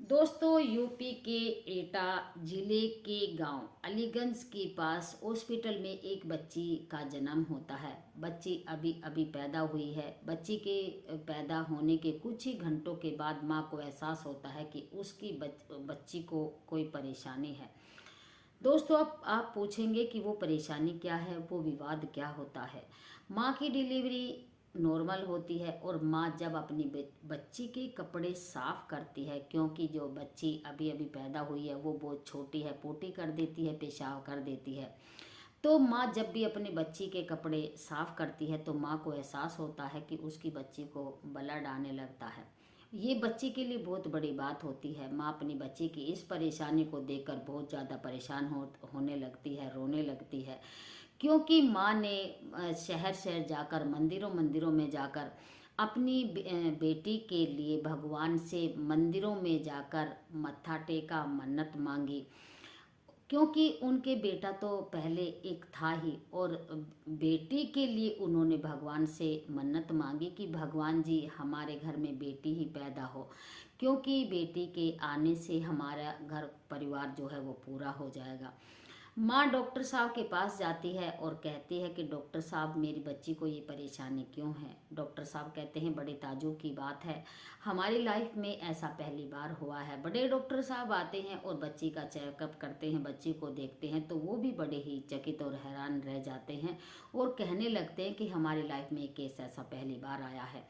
दोस्तों, यूपी के एटा जिले के गांव अलीगंज के पास हॉस्पिटल में एक बच्ची का जन्म होता है। बच्ची अभी अभी पैदा हुई है। बच्ची के पैदा होने के कुछ ही घंटों के बाद माँ को एहसास होता है कि उसकी बच्ची को कोई परेशानी है। दोस्तों, अब आप पूछेंगे कि वो परेशानी क्या है, वो विवाद क्या होता है। माँ की डिलीवरी नॉर्मल होती है और माँ जब अपनी बच्ची के कपड़े साफ करती है, क्योंकि जो बच्ची अभी अभी पैदा हुई है वो बहुत छोटी है, पोटी कर देती है, पेशाब कर देती है। तो माँ जब भी अपनी बच्ची के कपड़े साफ करती है तो माँ को एहसास होता है कि उसकी बच्ची को ब्लड आने लगता है। ये बच्ची के लिए बहुत बड़ी बात होती है। माँ अपनी बच्ची की इस परेशानी को देखकर बहुत ज़्यादा परेशान होने लगती है, रोने लगती है। क्योंकि माँ ने शहर शहर जाकर, मंदिरों मंदिरों में जाकर अपनी बेटी के लिए भगवान से मंदिरों में जाकर मत्था टेका, मन्नत मांगी। क्योंकि उनके बेटा तो पहले एक था ही, और बेटी के लिए उन्होंने भगवान से मन्नत मांगी कि भगवान जी हमारे घर में बेटी ही पैदा हो, क्योंकि बेटी के आने से हमारा घर परिवार जो है वो पूरा हो जाएगा। माँ डॉक्टर साहब के पास जाती है और कहती है कि डॉक्टर साहब, मेरी बच्ची को ये परेशानी क्यों है। डॉक्टर साहब कहते हैं, बड़े ताज्जुब की बात है, हमारी लाइफ में ऐसा पहली बार हुआ है। बड़े डॉक्टर साहब आते हैं और बच्ची का चेकअप करते हैं, बच्ची को देखते हैं तो वो भी बड़े ही चकित और हैरान रह जाते हैं और कहने लगते हैं कि हमारी लाइफ में एक केस ऐसा पहली बार आया है।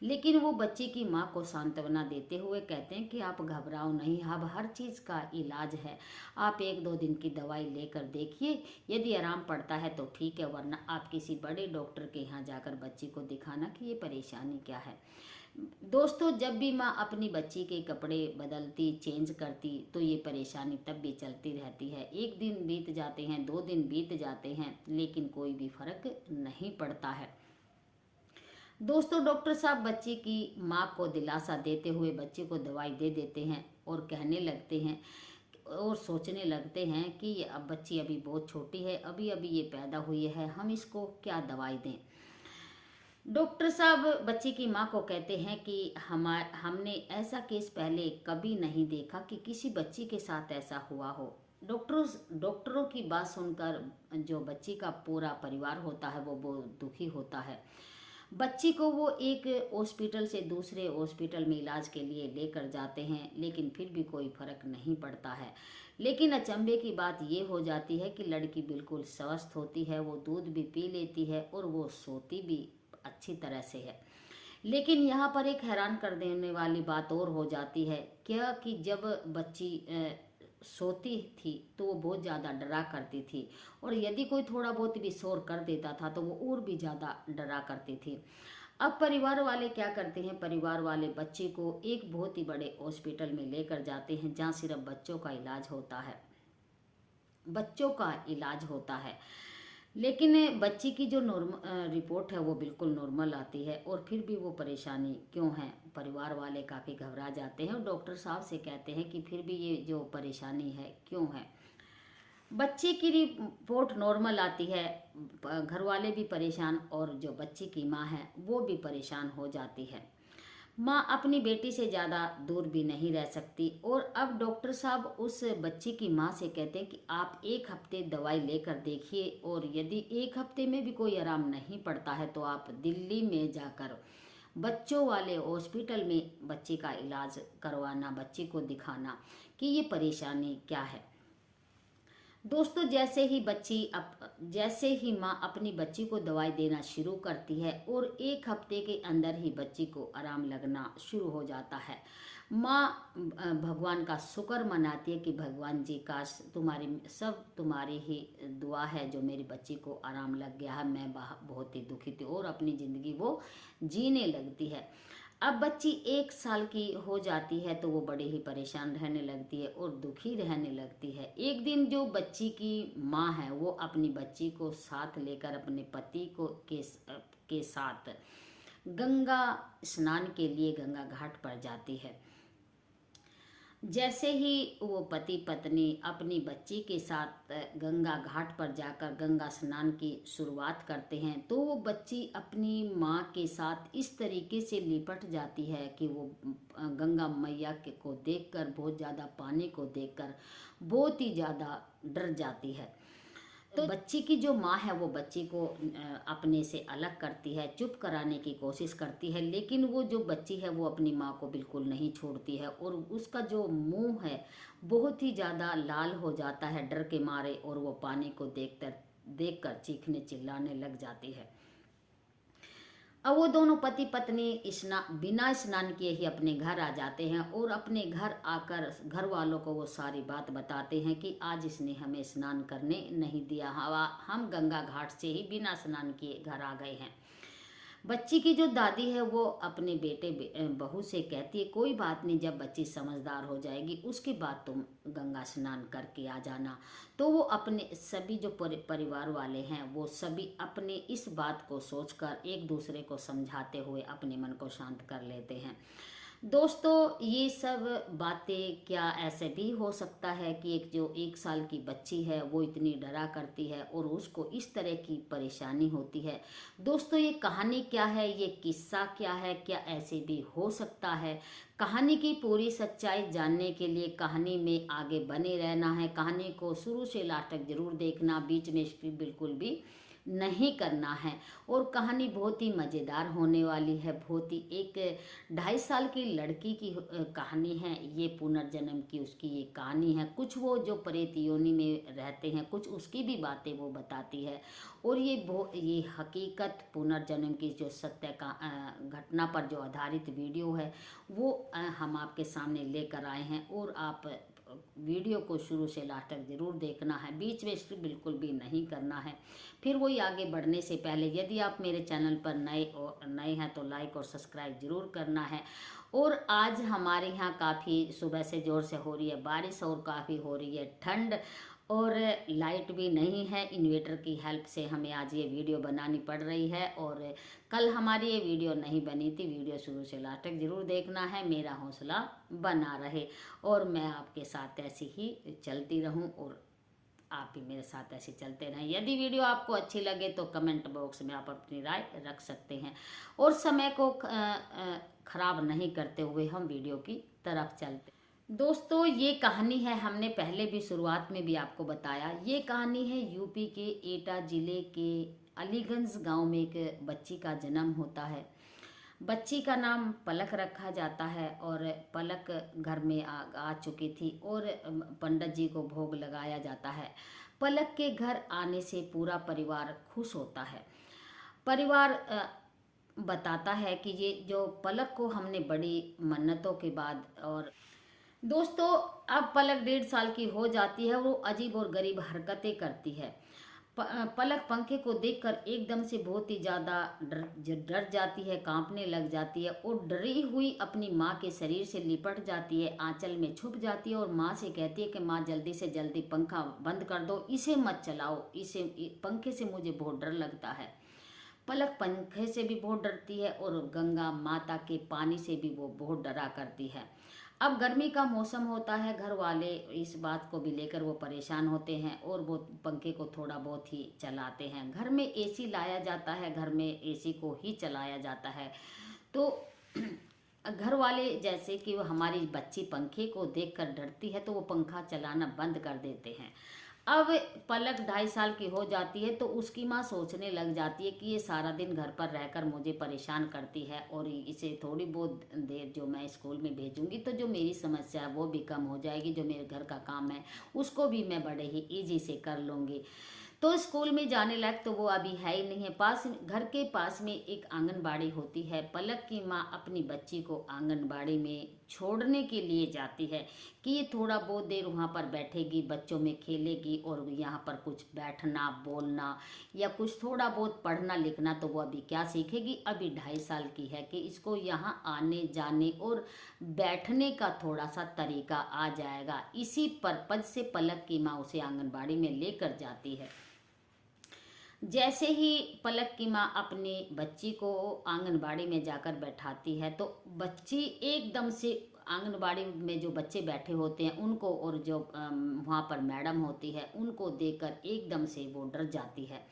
लेकिन वो बच्ची की माँ को सांत्वना देते हुए कहते हैं कि आप घबराओ नहीं, अब हर चीज़ का इलाज है। आप 1-2 दिन की दवाई लेकर देखिए, यदि आराम पड़ता है तो ठीक है, वरना आप किसी बड़े डॉक्टर के यहाँ जाकर बच्ची को दिखाना कि ये परेशानी क्या है। दोस्तों, जब भी माँ अपनी बच्ची के कपड़े बदलती, चेंज करती, तो ये परेशानी तब भी चलती रहती है। 1 दिन बीत जाते हैं, 2 दिन बीत जाते हैं, लेकिन कोई भी फर्क नहीं पड़ता है। दोस्तों, डॉक्टर साहब बच्ची की माँ को दिलासा देते हुए बच्ची को दवाई दे देते हैं और कहने लगते हैं और सोचने लगते हैं कि ये अब बच्ची अभी बहुत छोटी है, अभी अभी ये पैदा हुई है, हम इसको क्या दवाई दें। डॉक्टर साहब बच्ची की माँ को कहते हैं कि हमने ऐसा केस पहले कभी नहीं देखा कि किसी बच्ची के साथ ऐसा हुआ हो। डॉक्टरों की बात सुनकर जो बच्ची का पूरा परिवार होता है वो बहुत दुखी होता है। बच्ची को वो एक हॉस्पिटल से दूसरे हॉस्पिटल में इलाज के लिए लेकर जाते हैं, लेकिन फिर भी कोई फर्क नहीं पड़ता है। लेकिन अचंभे की बात ये हो जाती है कि लड़की बिल्कुल स्वस्थ होती है, वो दूध भी पी लेती है और वो सोती भी अच्छी तरह से है। लेकिन यहाँ पर एक हैरान कर देने वाली बात और हो जाती है क्या, कि जब बच्ची सोती थी तो वो बहुत ज़्यादा डरा करती थी, और यदि कोई थोड़ा बहुत भी शोर कर देता था तो वो और भी ज़्यादा डरा करती थी। अब परिवार वाले क्या करते हैं, परिवार वाले बच्चे को एक बहुत ही बड़े हॉस्पिटल में लेकर जाते हैं जहाँ सिर्फ बच्चों का इलाज होता है, बच्चों का इलाज होता है। लेकिन बच्ची की जो नॉर्मल रिपोर्ट है वो बिल्कुल नॉर्मल आती है, और फिर भी वो परेशानी क्यों है, परिवार वाले काफ़ी घबरा जाते हैं और डॉक्टर साहब से कहते हैं कि फिर भी ये जो परेशानी है क्यों है। बच्चे की रिपोर्ट नॉर्मल आती है, घर वाले भी परेशान और जो बच्ची की माँ है वो भी परेशान हो जाती है। माँ अपनी बेटी से ज़्यादा दूर भी नहीं रह सकती, और अब डॉक्टर साहब उस बच्ची की माँ से कहते हैं कि आप 1 हफ्ते दवाई लेकर देखिए, और यदि 1 हफ्ते में भी कोई आराम नहीं पड़ता है तो आप दिल्ली में जाकर बच्चों वाले हॉस्पिटल में बच्ची का इलाज करवाना, बच्ची को दिखाना कि ये परेशानी क्या है। दोस्तों, जैसे ही माँ अपनी बच्ची को दवाई देना शुरू करती है और 1 हफ्ते के अंदर ही बच्ची को आराम लगना शुरू हो जाता है। माँ भगवान का शुक्र मनाती है कि भगवान जी, काश तुम्हारी ही दुआ है जो मेरी बच्ची को आराम लग गया है, मैं बहुत ही दुखी थी, और अपनी ज़िंदगी वो जीने लगती है। अब बच्ची 1 साल की हो जाती है तो वो बड़े ही परेशान रहने लगती है और दुखी रहने लगती है। एक दिन जो बच्ची की माँ है वो अपनी बच्ची को साथ लेकर अपने पति के साथ गंगा स्नान के लिए गंगा घाट पर जाती है। जैसे ही वो पति पत्नी अपनी बच्ची के साथ गंगा घाट पर जाकर गंगा स्नान की शुरुआत करते हैं, तो वो बच्ची अपनी माँ के साथ इस तरीके से लिपट जाती है कि वो गंगा मैया के को देखकर, बहुत ज़्यादा पानी को देखकर बहुत ही ज़्यादा डर जाती है। तो बच्ची की जो माँ है वो बच्ची को अपने से अलग करती है, चुप कराने की कोशिश करती है, लेकिन वो जो बच्ची है वो अपनी माँ को बिल्कुल नहीं छोड़ती है और उसका जो मुंह है बहुत ही ज़्यादा लाल हो जाता है डर के मारे, और वो पानी को देखकर चीखने चिल्लाने लग जाती है। अब वो दोनों पति पत्नी बिना स्नान किए ही अपने घर आ जाते हैं और अपने घर आकर घर वालों को वो सारी बात बताते हैं कि आज इसने हमें स्नान करने नहीं दिया, हम गंगा घाट से ही बिना स्नान किए घर आ गए हैं। बच्ची की जो दादी है वो अपने बहू से कहती है, कोई बात नहीं, जब बच्ची समझदार हो जाएगी उसके बाद तुम गंगा स्नान करके आ जाना। तो वो अपने सभी जो परिवार वाले हैं वो सभी अपने इस बात को सोचकर एक दूसरे को समझाते हुए अपने मन को शांत कर लेते हैं। दोस्तों, ये सब बातें क्या ऐसे भी हो सकता है कि एक जो 1 साल की बच्ची है वो इतनी डरा करती है और उसको इस तरह की परेशानी होती है। दोस्तों, ये कहानी क्या है, ये किस्सा क्या है, क्या ऐसे भी हो सकता है? कहानी की पूरी सच्चाई जानने के लिए कहानी में आगे बने रहना है। कहानी को शुरू से लास्ट तक जरूर देखना, बीच में स्किप बिल्कुल भी नहीं करना है। और कहानी बहुत ही मज़ेदार होने वाली है। बहुत ही एक 2.5 साल की लड़की की कहानी है ये, पुनर्जन्म की उसकी ये कहानी है। कुछ वो जो प्रेत योनि में रहते हैं, कुछ उसकी भी बातें वो बताती है। और ये हकीकत पुनर्जन्म की जो सत्य का घटना पर जो आधारित वीडियो है वो हम आपके सामने लेकर आए हैं। और आप वीडियो को शुरू से लास्ट तक ज़रूर देखना है, बीच में स्किप बिल्कुल भी नहीं करना है। फिर वही आगे बढ़ने से पहले यदि आप मेरे चैनल पर नए हैं तो लाइक और सब्सक्राइब जरूर करना है। और आज हमारे यहाँ काफ़ी सुबह से ज़ोर से हो रही है बारिश और काफ़ी हो रही है ठंड, और लाइट भी नहीं है। इन्वेटर की हेल्प से हमें आज ये वीडियो बनानी पड़ रही है, और कल हमारी ये वीडियो नहीं बनी थी। वीडियो शुरू से लास्ट तक जरूर देखना है, मेरा हौसला बना रहे और मैं आपके साथ ऐसे ही चलती रहूं और आप भी मेरे साथ ऐसे चलते रहें। यदि वीडियो आपको अच्छी लगे तो कमेंट बॉक्स में आप अपनी राय रख सकते हैं। और समय को खराब नहीं करते हुए हम वीडियो की तरफ चलते। दोस्तों, ये कहानी है, हमने पहले भी शुरुआत में भी आपको बताया, ये कहानी है यूपी के एटा जिले के अलीगंज गांव में एक बच्ची का जन्म होता है। बच्ची का नाम पलक रखा जाता है और पलक घर में आ चुकी थी और पंडित जी को भोग लगाया जाता है। पलक के घर आने से पूरा परिवार खुश होता है। परिवार बताता है कि ये जो पलक को हमने बड़ी मन्नतों के बाद, और दोस्तों अब पलक 1.5 साल की हो जाती है। वो अजीब और गरीब हरकतें करती है। पलक पंखे को देखकर एकदम से बहुत ही ज़्यादा डर जाती है, कांपने लग जाती है और डरी हुई अपनी माँ के शरीर से लिपट जाती है, आंचल में छुप जाती है और माँ से कहती है कि माँ जल्दी से जल्दी पंखा बंद कर दो, इसे मत चलाओ, इसे पंखे से मुझे बहुत डर लगता है। पलक पंखे से भी बहुत डरती है और गंगा माता के पानी से भी वो बहुत डरा करती है। अब गर्मी का मौसम होता है, घर वाले इस बात को भी लेकर वो परेशान होते हैं और वो पंखे को थोड़ा बहुत ही चलाते हैं। घर में एसी लाया जाता है, घर में एसी को ही चलाया जाता है। तो घर वाले जैसे कि वो हमारी बच्ची पंखे को देखकर डरती है तो वो पंखा चलाना बंद कर देते हैं। अब पलक 2.5 साल की हो जाती है तो उसकी माँ सोचने लग जाती है कि ये सारा दिन घर पर रहकर मुझे परेशान करती है और इसे थोड़ी बहुत देर जो मैं स्कूल में भेजूंगी तो जो मेरी समस्या है वो भी कम हो जाएगी, जो मेरे घर का काम है उसको भी मैं बड़े ही ईजी से कर लूँगी। तो स्कूल में जाने लायक तो वो अभी है ही नहीं है। घर के पास में एक आंगनबाड़ी होती है। पलक की माँ अपनी बच्ची को आंगनबाड़ी में छोड़ने के लिए जाती है कि ये थोड़ा बहुत देर वहाँ पर बैठेगी, बच्चों में खेलेगी और यहाँ पर कुछ बैठना बोलना या कुछ थोड़ा बहुत पढ़ना लिखना तो वो अभी क्या सीखेगी, अभी 2.5 साल की है कि इसको यहाँ आने जाने और बैठने का थोड़ा सा तरीका आ जाएगा। इसी पर्पज से पलक की माँ उसे आंगनबाड़ी में लेकर जाती है। जैसे ही पलक की माँ अपनी बच्ची को आंगनबाड़ी में जाकर बैठाती है तो बच्ची एकदम से आंगनबाड़ी में जो बच्चे बैठे होते हैं उनको, और जो वहाँ पर मैडम होती है उनको देखकर एकदम से वो डर जाती है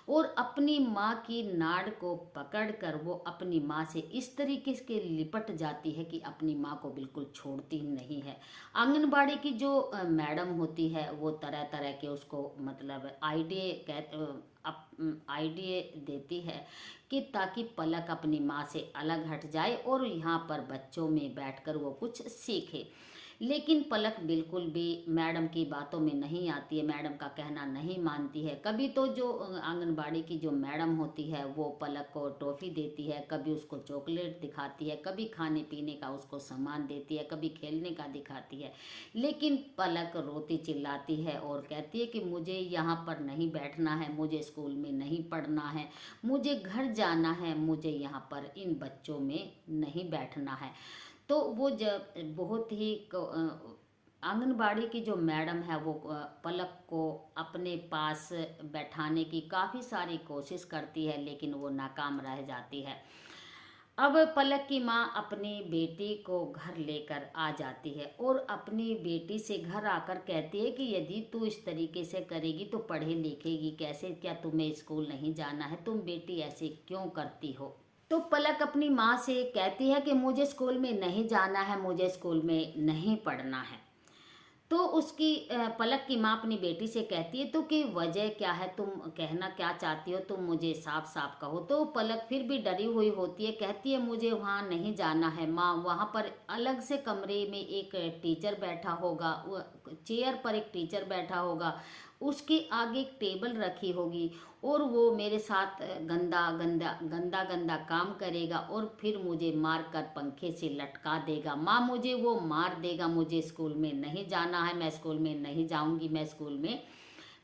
और अपनी माँ की नाड़ को पकड़कर वो अपनी माँ से इस तरीके से लिपट जाती है कि अपनी माँ को बिल्कुल छोड़ती नहीं है। आंगनबाड़ी की जो मैडम होती है वो तरह तरह के उसको मतलब आइडिया देती है कि ताकि पलक अपनी माँ से अलग हट जाए और यहाँ पर बच्चों में बैठकर वो कुछ सीखे। लेकिन पलक बिल्कुल भी मैडम की बातों में नहीं आती है, मैडम का कहना नहीं मानती है। कभी तो जो आंगनबाड़ी की जो मैडम होती है वो पलक को टॉफ़ी देती है, कभी उसको चॉकलेट दिखाती है, कभी खाने पीने का उसको सामान देती है, कभी खेलने का दिखाती है। लेकिन पलक रोती चिल्लाती है और कहती है कि मुझे यहाँ पर नहीं बैठना है, मुझे स्कूल में नहीं पढ़ना है, मुझे घर जाना है, मुझे यहाँ पर इन बच्चों में नहीं बैठना है। तो वो जब बहुत ही आंगनबाड़ी की जो मैडम है वो पलक को अपने पास बैठाने की काफ़ी सारी कोशिश करती है, लेकिन वो नाकाम रह जाती है। अब पलक की माँ अपनी बेटी को घर लेकर आ जाती है और अपनी बेटी से घर आकर कहती है कि यदि तू इस तरीके से करेगी तो पढ़े लिखेगी कैसे, क्या तुम्हें स्कूल नहीं जाना है, तुम बेटी ऐसे क्यों करती हो। तो पलक अपनी माँ से कहती है कि मुझे स्कूल में नहीं जाना है, मुझे स्कूल में नहीं पढ़ना है। तो उसकी पलक की माँ अपनी बेटी से कहती है तो कि वजह क्या है, तुम कहना क्या चाहती हो, तुम मुझे साफ साफ कहो। तो पलक फिर भी डरी हुई होती है, कहती है मुझे वहाँ नहीं जाना है माँ, वहाँ पर अलग से कमरे में एक टीचर बैठा होगा, चेयर पर एक टीचर बैठा होगा, उसके आगे एक टेबल रखी होगी और वो मेरे साथ गंदा गंदा गंदा गंदा काम करेगा और फिर मुझे मार कर पंखे से लटका देगा। माँ मुझे वो मार देगा, मुझे स्कूल में नहीं जाना है, मैं स्कूल में नहीं जाऊंगी, मैं स्कूल में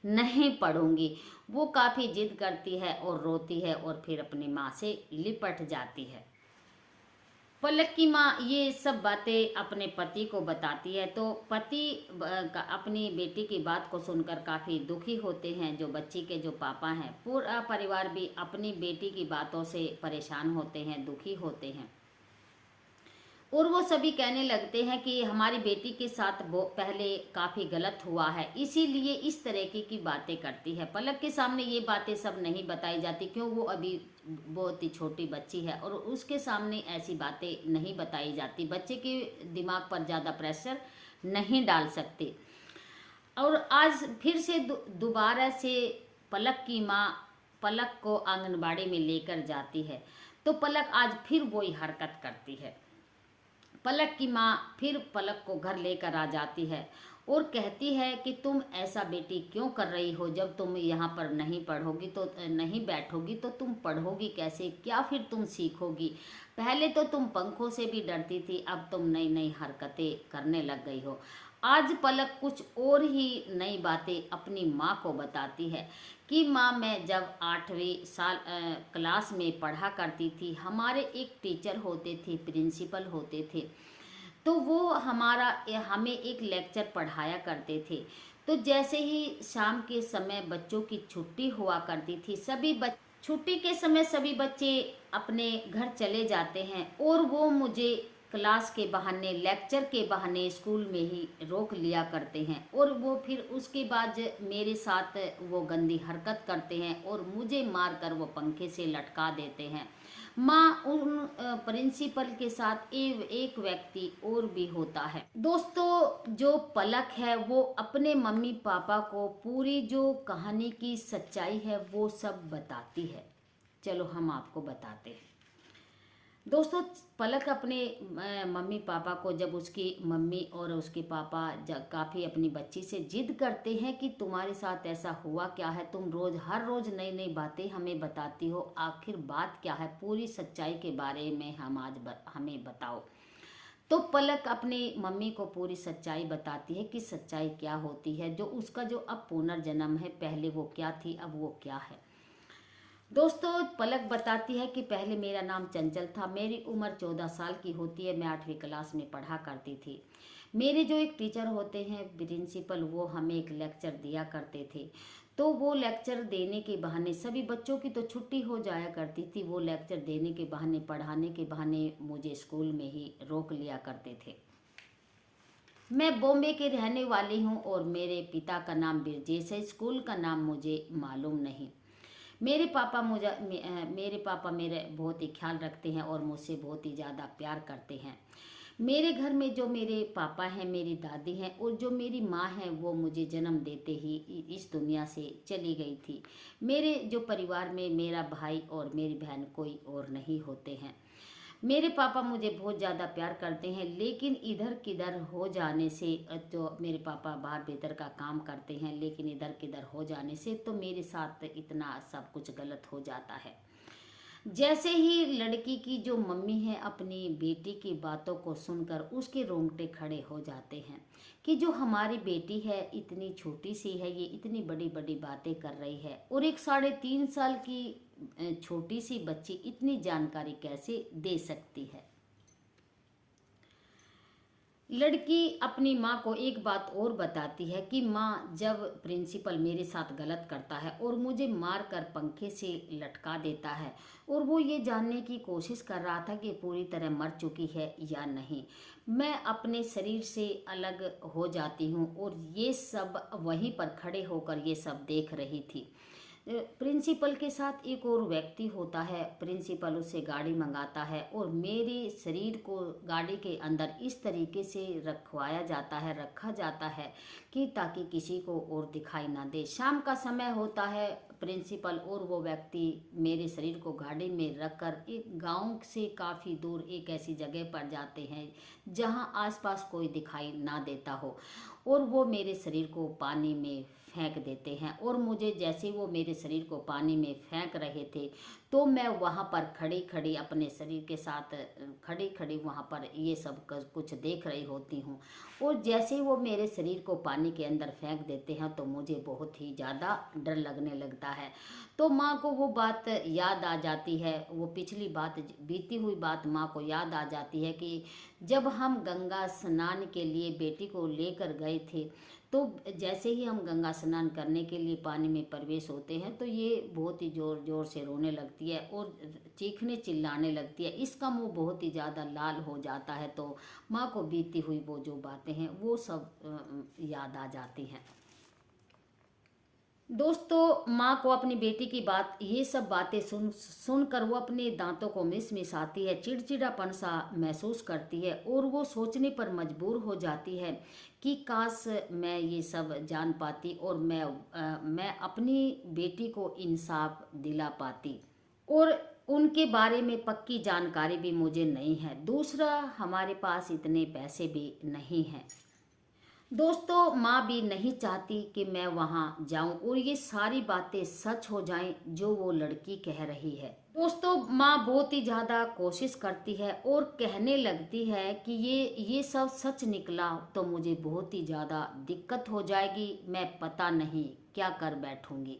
नहीं पढ़ूंगी। वो काफ़ी जिद करती है और रोती है और फिर अपनी माँ से लिपट जाती है। पलक की माँ ये सब बातें अपने पति को बताती है तो पति अपनी बेटी की बात को सुनकर काफ़ी दुखी होते हैं। जो बच्ची के जो पापा हैं, पूरा परिवार भी अपनी बेटी की बातों से परेशान होते हैं, दुखी होते हैं और वो सभी कहने लगते हैं कि हमारी बेटी के साथ वो पहले काफ़ी गलत हुआ है, इसीलिए इस तरह की बातें करती है। पलक के सामने ये बातें सब नहीं बताई जाती, क्यों, वो अभी बहुत ही छोटी बच्ची है और उसके सामने ऐसी बातें नहीं बताई जाती। बच्चे के दिमाग पर ज़्यादा प्रेशर नहीं डाल सकते। और आज फिर से दोबारा से पलक की माँ पलक को आंगनबाड़ी में लेकर जाती है तो पलक आज फिर वही हरकत करती है। पलक की माँ फिर पलक को घर लेकर आ जाती है और कहती है कि तुम ऐसा बेटी क्यों कर रही हो, जब तुम यहाँ पर नहीं पढ़ोगी तो नहीं बैठोगी तो तुम पढ़ोगी कैसे, क्या फिर तुम सीखोगी। पहले तो तुम पंखों से भी डरती थी, अब तुम नई नई हरकतें करने लग गई हो। आज पलक कुछ और ही नई बातें अपनी माँ को बताती है कि माँ, मैं जब 8वीं क्लास में पढ़ा करती थी, हमारे एक टीचर होते थे, प्रिंसिपल होते थे, तो वो हमें एक लेक्चर पढ़ाया करते थे। तो जैसे ही शाम के समय बच्चों की छुट्टी हुआ करती थी, छुट्टी के समय सभी बच्चे अपने घर चले जाते हैं और वो मुझे क्लास के बहाने, लेक्चर के बहाने स्कूल में ही रोक लिया करते हैं और वो फिर उसके बाद मेरे साथ वो गंदी हरकत करते हैं और मुझे मारकर वो पंखे से लटका देते हैं। माँ, उन प्रिंसिपल के साथ एक व्यक्ति और भी होता है। दोस्तों, जो पलक है वो अपने मम्मी पापा को पूरी जो कहानी की सच्चाई है वो सब बताती है। चलो हम आपको बताते हैं। दोस्तों, पलक अपने मम्मी पापा को, जब उसकी मम्मी और उसके पापा काफ़ी अपनी बच्ची से जिद करते हैं कि तुम्हारे साथ ऐसा हुआ क्या है, तुम हर रोज़ नई नई बातें हमें बताती हो, आखिर बात क्या है, पूरी सच्चाई के बारे में हमें बताओ। तो पलक अपनी मम्मी को पूरी सच्चाई बताती है कि सच्चाई क्या होती है, जो उसका जो अब पुनर्जन्म है, पहले वो क्या थी, अब वो क्या है। दोस्तों, पलक बताती है कि पहले मेरा नाम चंचल था, मेरी उम्र 14 साल की होती है, मैं 8वीं क्लास में पढ़ा करती थी। मेरे जो एक टीचर होते हैं प्रिंसिपल, वो हमें एक लेक्चर दिया करते थे। तो वो लेक्चर देने के बहाने, सभी बच्चों की तो छुट्टी हो जाया करती थी, वो लेक्चर देने के बहाने, पढ़ाने के बहाने मुझे स्कूल में ही रोक लिया करते थे। मैं बॉम्बे की रहने वाली हूँ और मेरे पिता का नाम बिरजेश है। स्कूल का नाम मुझे मालूम नहीं। मेरे पापा मेरे बहुत ही ख्याल रखते हैं और मुझसे बहुत ही ज़्यादा प्यार करते हैं। मेरे घर में जो मेरे पापा हैं, मेरी दादी हैं और जो मेरी माँ है, वो मुझे जन्म देते ही इस दुनिया से चली गई थी। मेरे जो परिवार में मेरा भाई और मेरी बहन कोई और नहीं होते हैं। मेरे पापा मुझे बहुत ज़्यादा प्यार करते हैं, लेकिन इधर किधर हो जाने से जो मेरे पापा बाहर भीतर का काम करते हैं, लेकिन इधर किधर हो जाने से तो मेरे साथ इतना सब कुछ गलत हो जाता है। जैसे ही लड़की की जो मम्मी है अपनी बेटी की बातों को सुनकर उसके रोंगटे खड़े हो जाते हैं कि जो हमारी बेटी है इतनी छोटी सी है, ये इतनी बड़ी बड़ी बातें कर रही है और एक 3.5 साल की छोटी सी बच्ची इतनी जानकारी कैसे दे सकती है। लड़की अपनी माँ को एक बात और बताती है कि माँ, जब प्रिंसिपल मेरे साथ गलत करता है और मुझे मार कर पंखे से लटका देता है और वो ये जानने की कोशिश कर रहा था कि पूरी तरह मर चुकी है या नहीं, मैं अपने शरीर से अलग हो जाती हूँ और ये सब वहीं पर खड़े होकर ये सब देख रही थी। प्रिंसिपल के साथ एक और व्यक्ति होता है। प्रिंसिपल उससे गाड़ी मंगाता है और मेरे शरीर को गाड़ी के अंदर इस तरीके से रखा जाता है कि ताकि किसी को और दिखाई ना दे। शाम का समय होता है। प्रिंसिपल और वो व्यक्ति मेरे शरीर को गाड़ी में रखकर एक गांव से काफ़ी दूर एक ऐसी जगह पर जाते हैं जहां आसपास कोई दिखाई ना देता हो और वो मेरे शरीर को पानी में फेंक देते हैं। और मुझे जैसे वो मेरे शरीर को पानी में फेंक रहे थे तो मैं वहाँ पर खड़ी खड़ी अपने शरीर के साथ खड़ी खड़ी वहाँ पर ये सब कुछ देख रही होती हूँ। और जैसे ही वो मेरे शरीर को पानी के अंदर फेंक देते हैं तो मुझे बहुत ही ज़्यादा डर लगने लगता है। तो माँ को वो बात याद आ जाती है, वो पिछली बात, बीती हुई बात माँ को याद आ जाती है कि जब हम गंगा स्नान के लिए बेटी को लेकर गए थे तो जैसे ही हम गंगा स्नान करने के लिए पानी में प्रवेश होते हैं तो ये बहुत ही ज़ोर ज़ोर से रोने लगती है और चीखने चिल्लाने लगती है। इसका मुंह बहुत ही ज़्यादा लाल हो जाता है। तो माँ को बीती हुई वो जो बातें हैं वो सब याद आ जाती हैं। दोस्तों, माँ को अपनी बेटी की बात, ये सब बातें सुनकर वो अपने दांतों को मिसाती है, चिड़चिड़ापन सा महसूस करती है और वो सोचने पर मजबूर हो जाती है कि काश मैं ये सब जान पाती और मैं अपनी बेटी को इंसाफ दिला पाती। और उनके बारे में पक्की जानकारी भी मुझे नहीं है। दूसरा, हमारे पास इतने पैसे भी नहीं हैं। दोस्तों, माँ भी नहीं चाहती कि मैं वहाँ जाऊं और ये सारी बातें सच हो जाएं जो वो लड़की कह रही है। दोस्तों, माँ बहुत ही ज़्यादा कोशिश करती है और कहने लगती है कि ये सब सच निकला तो मुझे बहुत ही ज़्यादा दिक्कत हो जाएगी, मैं पता नहीं क्या कर बैठूंगी।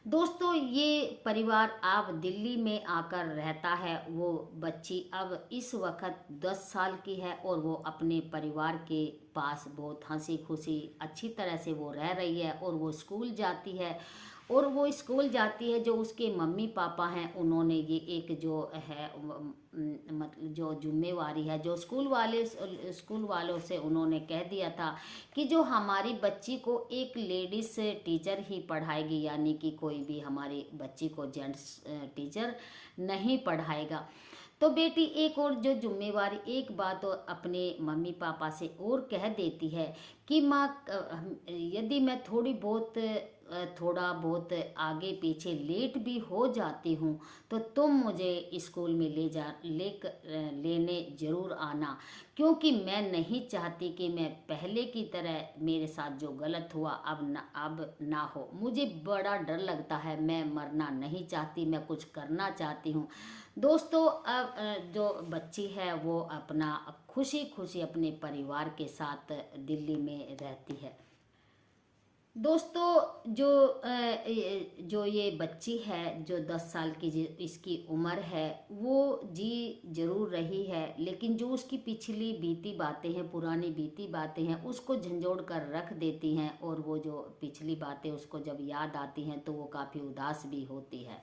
दोस्तों, ये परिवार अब दिल्ली में आकर रहता है। वो बच्ची अब इस वक्त 10 साल की है और वो अपने परिवार के पास बहुत हंसी खुशी अच्छी तरह से वो रह रही है और वो स्कूल जाती है। और वो स्कूल जाती है, जो उसके मम्मी पापा हैं उन्होंने ये एक जो है मतलब जो जिम्मेवारी है, जो स्कूल वालों से उन्होंने कह दिया था कि जो हमारी बच्ची को एक लेडीज टीचर ही पढ़ाएगी, यानी कि कोई भी हमारी बच्ची को जेंट्स टीचर नहीं पढ़ाएगा। तो बेटी एक और जो जिम्मेवारी, एक बात और अपने मम्मी पापा से और कह देती है कि माँ, यदि मैं थोड़ा बहुत आगे पीछे लेट भी हो जाती हूँ तो तुम मुझे स्कूल में लेने ज़रूर आना, क्योंकि मैं नहीं चाहती कि मैं पहले की तरह मेरे साथ जो गलत हुआ अब ना हो। मुझे बड़ा डर लगता है, मैं मरना नहीं चाहती, मैं कुछ करना चाहती हूँ। दोस्तों, अब जो बच्ची है वो अपना खुशी खुशी अपने परिवार के साथ दिल्ली में रहती है। दोस्तों, जो ये बच्ची है, जो 10 साल की इसकी उम्र है, वो जी जरूर रही है, लेकिन जो उसकी पिछली बीती बातें हैं, पुरानी बीती बातें हैं, उसको झंझोड़ कर रख देती हैं और वो जो पिछली बातें उसको जब याद आती हैं तो वो काफ़ी उदास भी होती है।